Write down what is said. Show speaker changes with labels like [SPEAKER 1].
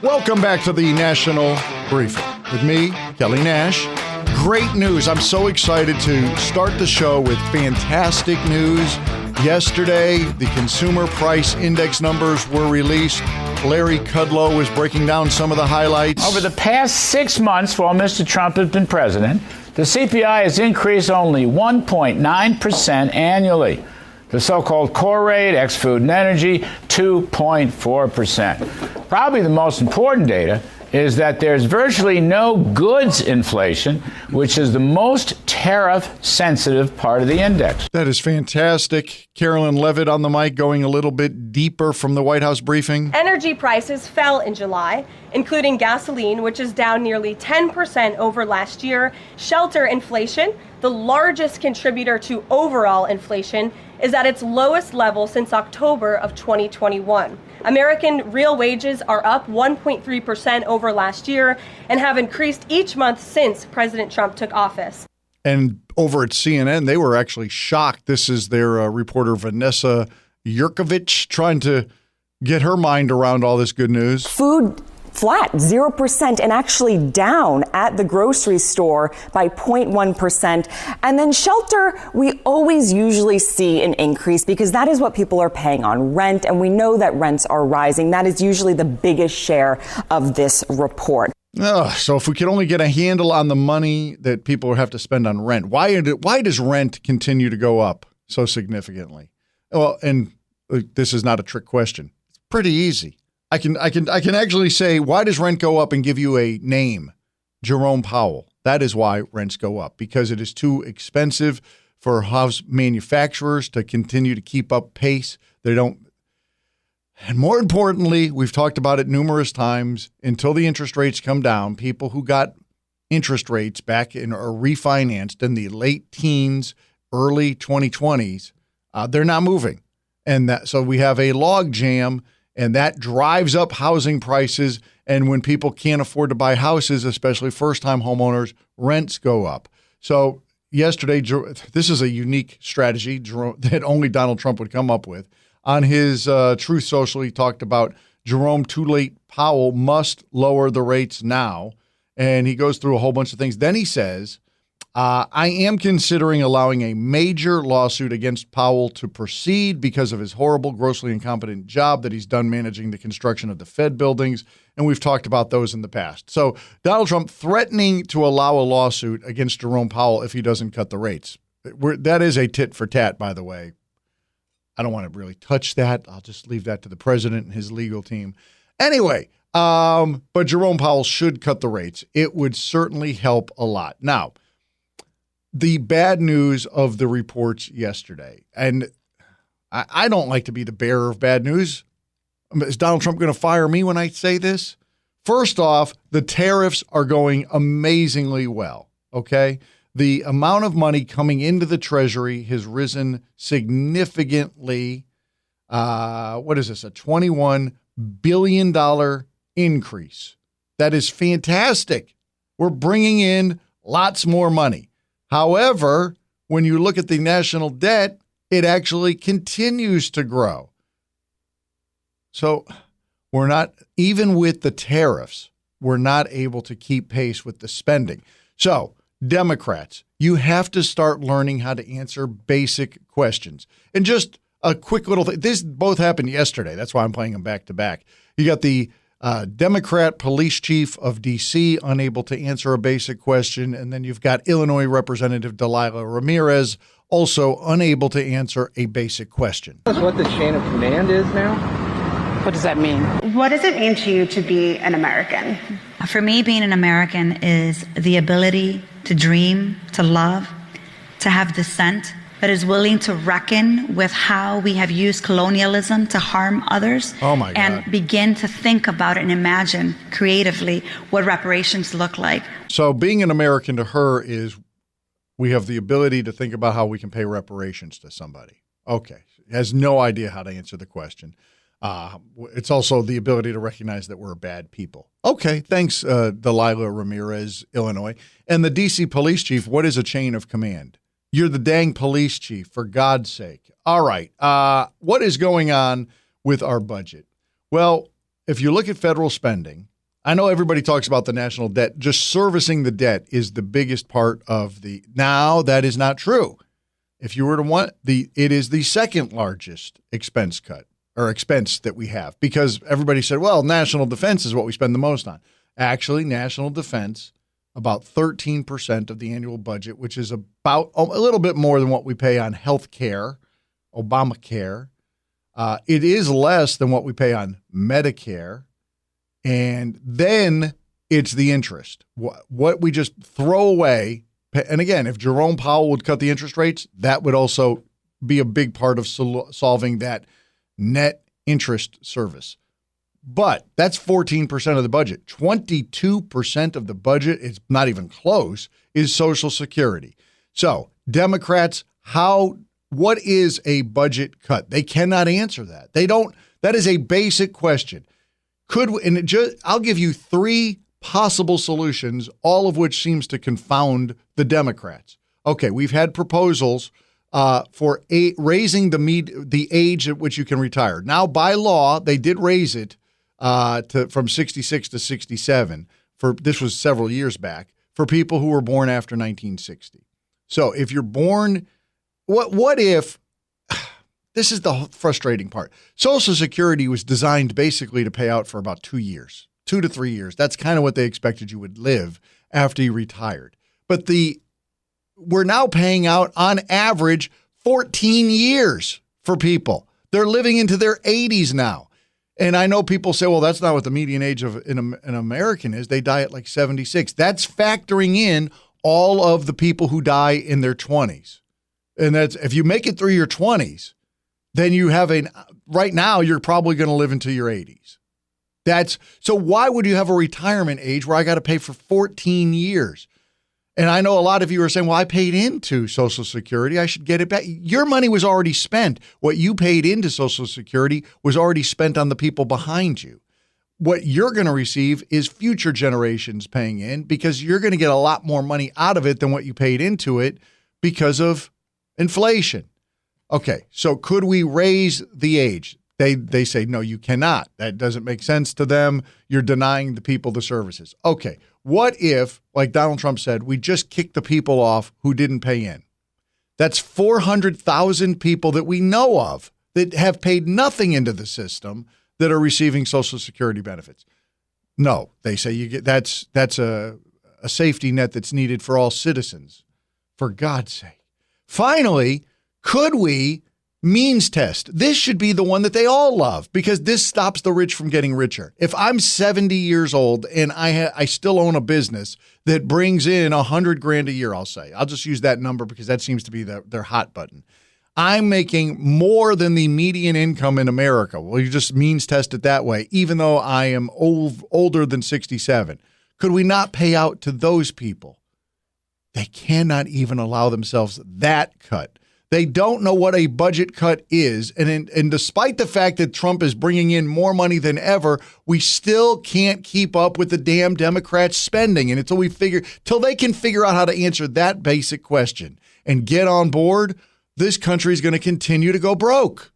[SPEAKER 1] Welcome back to the National Briefing with me, Kelly Nash. Great news. I'm so excited to start the show with fantastic news. Yesterday, the consumer price index numbers were released. Larry Kudlow was breaking down some of the highlights.
[SPEAKER 2] Over the past 6 months, while Mr. Trump has been president, the CPI has increased only 1.9% annually. The so-called core rate, ex-food and energy, 2.4%. Probably the most important data is that there's virtually no goods inflation, which is the most tariff-sensitive part of the index.
[SPEAKER 1] That is fantastic. Carolyn Levitt on the mic, going a little bit deeper from the White House briefing.
[SPEAKER 3] Energy prices fell in July, including gasoline, which is down nearly 10% over last year. Shelter inflation, the largest contributor to overall inflation, is at its lowest level since October of 2021. American real wages are up 1.3% over last year and have increased each month since President Trump took office.
[SPEAKER 1] And over at CNN, they were actually shocked. This is their reporter, Vanessa Yurkovich, trying to get her mind around all this good news.
[SPEAKER 4] Food flat, 0%, and actually down at the grocery store by 0.1%. And then shelter, we always usually see an increase because that is what people are paying on rent. And we know that rents are rising. That is usually the biggest share of this report.
[SPEAKER 1] So if we could only get a handle on the money that people have to spend on rent, why does rent continue to go up so significantly? Well, and this is not a trick question. It's pretty easy. I can actually say, why does rent go up and give you a name? Jerome Powell. That is why rents go up, because it is too expensive for house manufacturers to continue to keep up pace. They don't. And more importantly, we've talked about it numerous times, until the interest rates come down, people who got interest rates back in or refinanced in the late teens, early 2020s, they're not moving. And so we have a log jam. And that drives up housing prices. And when people can't afford to buy houses, especially first-time homeowners, rents go up. So yesterday, this is a unique strategy that only Donald Trump would come up with. On his Truth Social, he talked about Jerome Too Late Powell must lower the rates now. And he goes through a whole bunch of things. Then he says, I am considering allowing a major lawsuit against Powell to proceed because of his horrible, grossly incompetent job that he's done managing the construction of the Fed buildings. And we've talked about those in the past. So Donald Trump threatening to allow a lawsuit against Jerome Powell if he doesn't cut the rates. That is a tit for tat, by the way. I don't want to really touch that. I'll just leave that to the president and his legal team. Anyway, but Jerome Powell should cut the rates. It would certainly help a lot. Now, the bad news of the reports yesterday, and I don't like to be the bearer of bad news. Is Donald Trump going to fire me when I say this? First off, the tariffs are going amazingly well, okay? The amount of money coming into the Treasury has risen significantly. What is this, a $21 billion increase? That is fantastic. We're bringing in lots more money. However, when you look at the national debt, it actually continues to grow. So we're not, even with the tariffs, we're not able to keep pace with the spending. So Democrats, you have to start learning how to answer basic questions. And just a quick little thing. This both happened yesterday. That's why I'm playing them back to back. You got the Democrat police chief of D.C. unable to answer a basic question. And then you've got Illinois Representative Delilah Ramirez also unable to answer a basic question.
[SPEAKER 5] That's what the chain of command is now?
[SPEAKER 6] What does that mean?
[SPEAKER 7] What does it mean to you to be an American?
[SPEAKER 8] For me, being an American is the ability to dream, to love, to have dissent, that is willing to reckon with how we have used colonialism to harm others.
[SPEAKER 1] Oh my God.
[SPEAKER 8] And begin to think about and imagine creatively what reparations look like.
[SPEAKER 1] So being an American to her is we have the ability to think about how we can pay reparations to somebody. Okay. Has no idea how to answer the question. It's also the ability to recognize that we're bad people. Okay, thanks, Delilah Ramirez, Illinois. And the D.C. police chief, what is a chain of command? You're the dang police chief, for God's sake. All right, what is going on with our budget? Well, if you look at federal spending, I know everybody talks about the national debt. Just servicing the debt is the biggest part of the. Now, that is not true. If you were to want it is the second largest expense cut or expense that we have, because everybody said, well, national defense is what we spend the most on. Actually, national defense, about 13% of the annual budget, which is about a little bit more than what we pay on health care, Obamacare. It is less than what we pay on Medicare. And then it's the interest. What we just throw away. And again, if Jerome Powell would cut the interest rates, that would also be a big part of solving that net interest service. But that's 14% of the budget. 22% of the budget, it's not even close, is Social Security. So Democrats, what is a budget cut? They cannot answer that. They don't. That is a basic question. I'll give you three possible solutions, all of which seems to confound the Democrats. Okay, we've had proposals for raising the age at which you can retire. Now, by law, they did raise it from 66 to 67. This was several years back for people who were born after 1960. So if you're born, what if? This is the frustrating part. Social Security was designed basically to pay out for about 2 years, 2 to 3 years. That's kind of what they expected you would live after you retired. But we're now paying out on average 14 years for people. They're living into their 80s now. And I know people say, well, that's not what the median age of an American is. They die at like 76. That's factoring in all of the people who die in their 20s. And that's if you make it through your 20s, then you have right now you're probably going to live into your 80s. So why would you have a retirement age where I got to pay for 14 years? And I know a lot of you are saying, well, I paid into Social Security. I should get it back. Your money was already spent. What you paid into Social Security was already spent on the people behind you. What you're going to receive is future generations paying in because you're going to get a lot more money out of it than what you paid into it because of inflation. Okay, so could we raise the age? They say, no, you cannot. That doesn't make sense to them. You're denying the people the services. Okay, what if, like Donald Trump said, we just kick the people off who didn't pay in? That's 400,000 people that we know of that have paid nothing into the system that are receiving Social Security benefits. No, they say that's a safety net that's needed for all citizens. For God's sake. Finally, could we means test? This should be the one that they all love because this stops the rich from getting richer. If I'm 70 years old and I still own a business that brings in $100,000 a year, I'll just use that number because that seems to be their hot button. I'm making more than the median income in America. Well, you just means test it that way, even though I am older than 67. Could we not pay out to those people? They cannot even allow themselves that cut. They don't know what a budget cut is. And despite the fact that Trump is bringing in more money than ever, we still can't keep up with the damn Democrats spending. And till they can figure out how to answer that basic question and get on board, this country is going to continue to go broke.